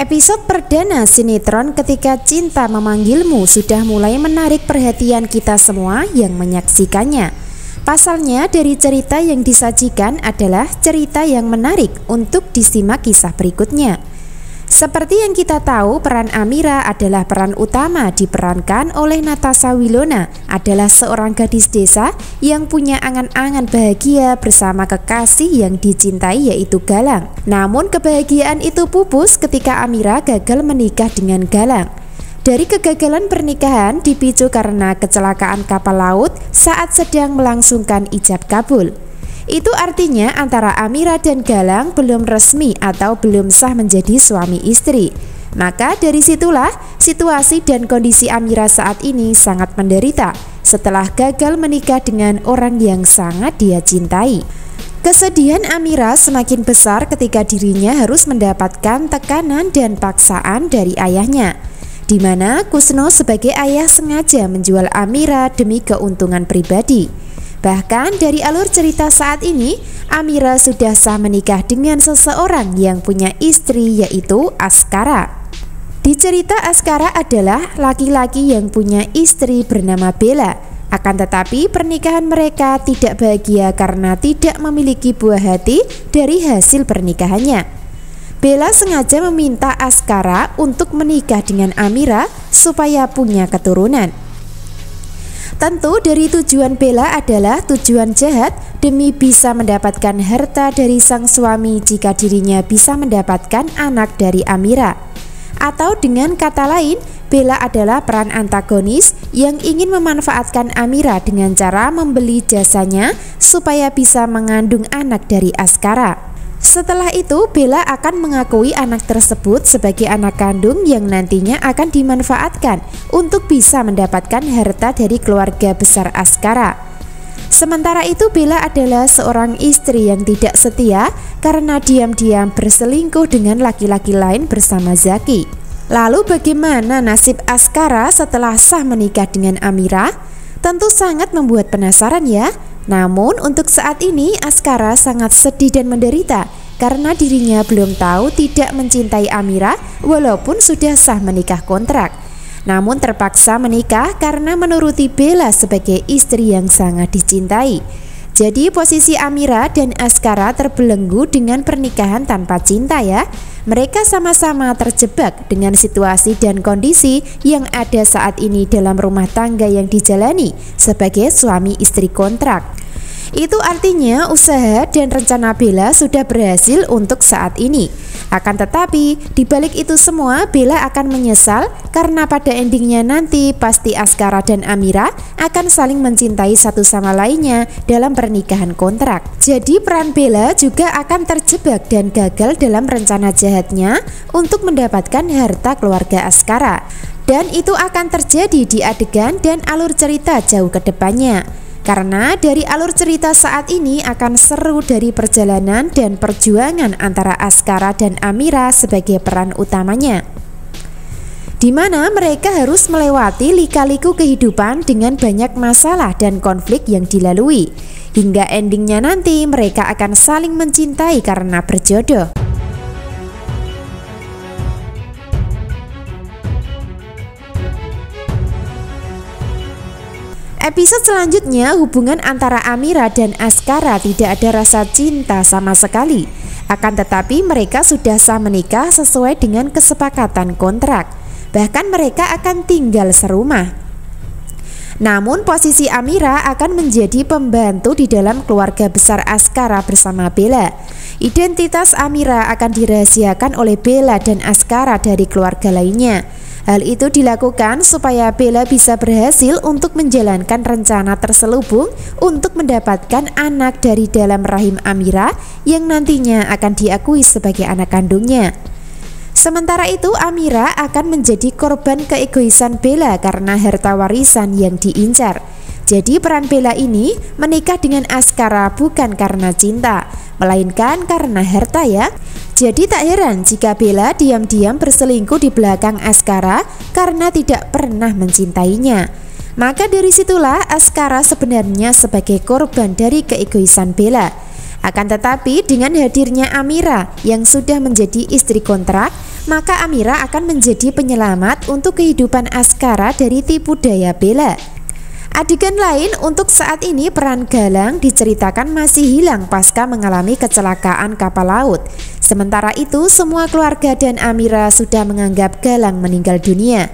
Episode perdana sinetron Ketika Cinta Memanggilmu sudah mulai menarik perhatian kita semua yang menyaksikannya. Pasalnya dari cerita yang disajikan adalah cerita yang menarik untuk disimak kisah berikutnya. Seperti yang kita tahu, peran Amira adalah peran utama diperankan oleh Natasha Wilona, adalah seorang gadis desa yang punya angan-angan bahagia bersama kekasih yang dicintai yaitu Galang. Namun kebahagiaan itu pupus ketika Amira gagal menikah dengan Galang. Dari kegagalan pernikahan dipicu karena kecelakaan kapal laut saat sedang melangsungkan ijab kabul. Itu artinya antara Amira dan Galang belum resmi atau belum sah menjadi suami istri. Maka dari situlah situasi dan kondisi Amira saat ini sangat menderita setelah gagal menikah dengan orang yang sangat dia cintai. Kesedihan Amira semakin besar ketika dirinya harus mendapatkan tekanan dan paksaan dari ayahnya, di mana Kusno sebagai ayah sengaja menjual Amira demi keuntungan pribadi. Bahkan dari alur cerita saat ini, Amira sudah sah menikah dengan seseorang yang punya istri yaitu Askara. Di cerita Askara adalah laki-laki yang punya istri bernama Bella. Akan tetapi pernikahan mereka tidak bahagia karena tidak memiliki buah hati dari hasil pernikahannya. Bella sengaja meminta Askara untuk menikah dengan Amira supaya punya keturunan. Tentu dari tujuan Bella adalah tujuan jahat demi bisa mendapatkan harta dari sang suami jika dirinya bisa mendapatkan anak dari Amira. Atau dengan kata lain, Bella adalah peran antagonis yang ingin memanfaatkan Amira dengan cara membeli jasanya supaya bisa mengandung anak dari Askara. Setelah itu, Bella akan mengakui anak tersebut sebagai anak kandung yang nantinya akan dimanfaatkan untuk bisa mendapatkan harta dari keluarga besar Askara. Sementara itu, Bella adalah seorang istri yang tidak setia karena diam-diam berselingkuh dengan laki-laki lain bersama Zaki. Lalu bagaimana nasib Askara setelah sah menikah dengan Amira? Tentu sangat membuat penasaran ya. Namun untuk saat ini Askara sangat sedih dan menderita karena dirinya belum tahu tidak mencintai Amira walaupun sudah sah menikah kontrak. Namun terpaksa menikah karena menuruti Bella sebagai istri yang sangat dicintai. Jadi posisi Amira dan Askara terbelenggu dengan pernikahan tanpa cinta ya. Mereka sama-sama terjebak dengan situasi dan kondisi yang ada saat ini dalam rumah tangga yang dijalani sebagai suami istri kontrak. Itu artinya usaha dan rencana Bella sudah berhasil untuk saat ini. Akan tetapi di balik itu semua Bella akan menyesal karena pada endingnya nanti pasti Askara dan Amira akan saling mencintai satu sama lainnya dalam pernikahan kontrak. Jadi peran Bella juga akan terjebak dan gagal dalam rencana jahatnya untuk mendapatkan harta keluarga Askara. Dan itu akan terjadi di adegan dan alur cerita jauh ke depannya. Karena dari alur cerita saat ini akan seru dari perjalanan dan perjuangan antara Askara dan Amira sebagai peran utamanya, di mana mereka harus melewati lika-liku kehidupan dengan banyak masalah dan konflik yang dilalui. Hingga endingnya nanti mereka akan saling mencintai karena berjodoh. Episode selanjutnya hubungan antara Amira dan Askara tidak ada rasa cinta sama sekali. Akan tetapi mereka sudah sah menikah sesuai dengan kesepakatan kontrak. Bahkan mereka akan tinggal serumah. Namun posisi Amira akan menjadi pembantu di dalam keluarga besar Askara bersama Bella. Identitas Amira akan dirahasiakan oleh Bella dan Askara dari keluarga lainnya. Hal itu dilakukan supaya Bella bisa berhasil untuk menjalankan rencana terselubung untuk mendapatkan anak dari dalam rahim Amira yang nantinya akan diakui sebagai anak kandungnya. Sementara itu Amira akan menjadi korban keegoisan Bella karena harta warisan yang diincar. Jadi peran Bella ini menikah dengan Askara bukan karena cinta, melainkan karena harta ya. Jadi tak heran jika Bella diam-diam berselingkuh di belakang Askara karena tidak pernah mencintainya. Maka dari situlah Askara sebenarnya sebagai korban dari keegoisan Bella. Akan tetapi dengan hadirnya Amira yang sudah menjadi istri kontrak, maka Amira akan menjadi penyelamat untuk kehidupan Askara dari tipu daya Bella. Adegan lain untuk saat ini peran Galang diceritakan masih hilang pasca mengalami kecelakaan kapal laut. Sementara itu semua keluarga dan Amira sudah menganggap Galang meninggal dunia.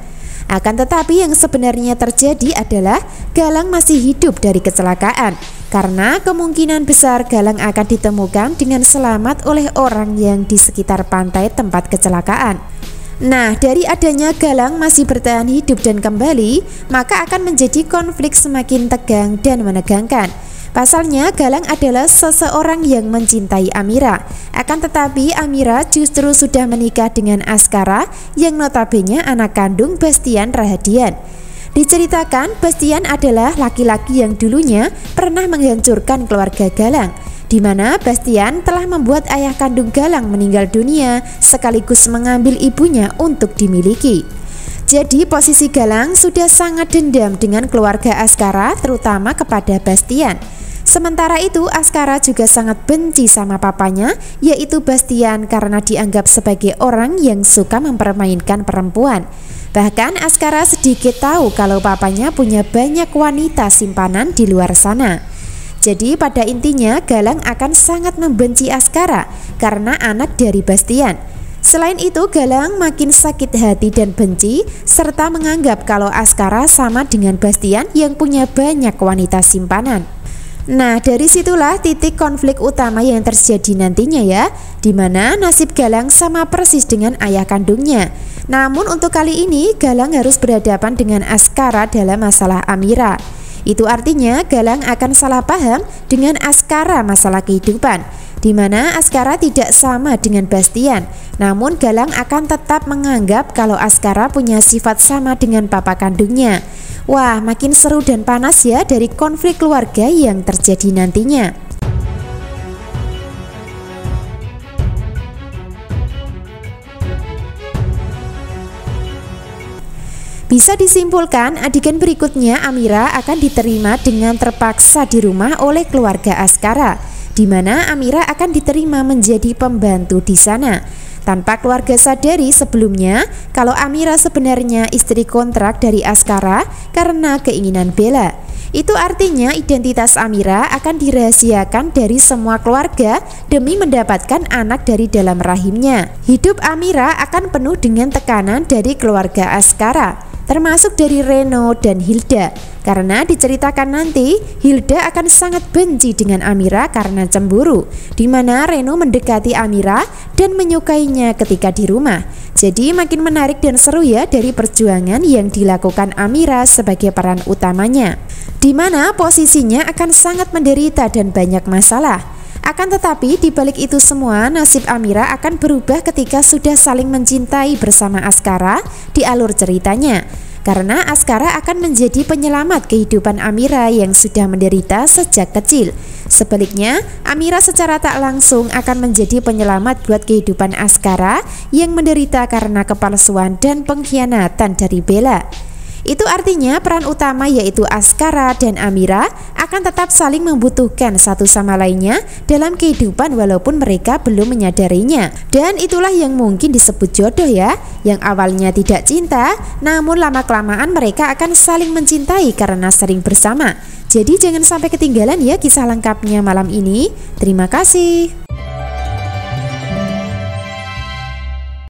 Akan tetapi yang sebenarnya terjadi adalah Galang masih hidup dari kecelakaan, karena kemungkinan besar Galang akan ditemukan dengan selamat oleh orang yang di sekitar pantai tempat kecelakaan. Nah, dari adanya Galang masih bertahan hidup dan kembali, maka akan menjadi konflik semakin tegang dan menegangkan. Pasalnya Galang adalah seseorang yang mencintai Amira. Akan tetapi Amira justru sudah menikah dengan Askara yang notabene anak kandung Bastian Rahadian. Diceritakan Bastian adalah laki-laki yang dulunya pernah menghancurkan keluarga Galang, di mana Bastian telah membuat ayah kandung Galang meninggal dunia sekaligus mengambil ibunya untuk dimiliki. Jadi posisi Galang sudah sangat dendam dengan keluarga Askara, terutama kepada Bastian. Sementara itu Askara juga sangat benci sama papanya, yaitu Bastian, karena dianggap sebagai orang yang suka mempermainkan perempuan. Bahkan Askara sedikit tahu kalau papanya punya banyak wanita simpanan di luar sana. Jadi pada intinya Galang akan sangat membenci Askara karena anak dari Bastian. Selain itu Galang makin sakit hati dan benci, serta menganggap kalau Askara sama dengan Bastian yang punya banyak wanita simpanan. Nah, dari situlah titik konflik utama yang terjadi nantinya ya, dimana nasib Galang sama persis dengan ayah kandungnya. Namun untuk kali ini Galang harus berhadapan dengan Askara dalam masalah Amira. Itu artinya Galang akan salah paham dengan Askara masalah kehidupan, di mana Askara tidak sama dengan Bastian. Namun Galang akan tetap menganggap kalau Askara punya sifat sama dengan papa kandungnya. Wah, makin seru dan panas ya dari konflik keluarga yang terjadi nantinya. Bisa disimpulkan adegan berikutnya Amira akan diterima dengan terpaksa di rumah oleh keluarga Askara, di mana Amira akan diterima menjadi pembantu di sana. Tanpa keluarga sadari sebelumnya kalau Amira sebenarnya istri kontrak dari Askara karena keinginan Bella. Itu artinya identitas Amira akan dirahasiakan dari semua keluarga demi mendapatkan anak dari dalam rahimnya. Hidup Amira akan penuh dengan tekanan dari keluarga Askara, termasuk dari Reno dan Hilda, karena diceritakan nanti Hilda akan sangat benci dengan Amira karena cemburu, di mana Reno mendekati Amira dan menyukainya ketika di rumah. Jadi makin menarik dan seru ya dari perjuangan yang dilakukan Amira sebagai peran utamanya, di mana posisinya akan sangat menderita dan banyak masalah. Akan tetapi di balik itu semua nasib Amira akan berubah ketika sudah saling mencintai bersama Askara di alur ceritanya, karena Askara akan menjadi penyelamat kehidupan Amira yang sudah menderita sejak kecil. Sebaliknya Amira secara tak langsung akan menjadi penyelamat buat kehidupan Askara yang menderita karena kepalsuan dan pengkhianatan dari Bella. Itu artinya peran utama yaitu Askara dan Amira akan tetap saling membutuhkan satu sama lainnya dalam kehidupan walaupun mereka belum menyadarinya. Dan itulah yang mungkin disebut jodoh ya, yang awalnya tidak cinta namun lama-kelamaan mereka akan saling mencintai karena sering bersama. Jadi jangan sampai ketinggalan ya kisah lengkapnya malam ini. Terima kasih.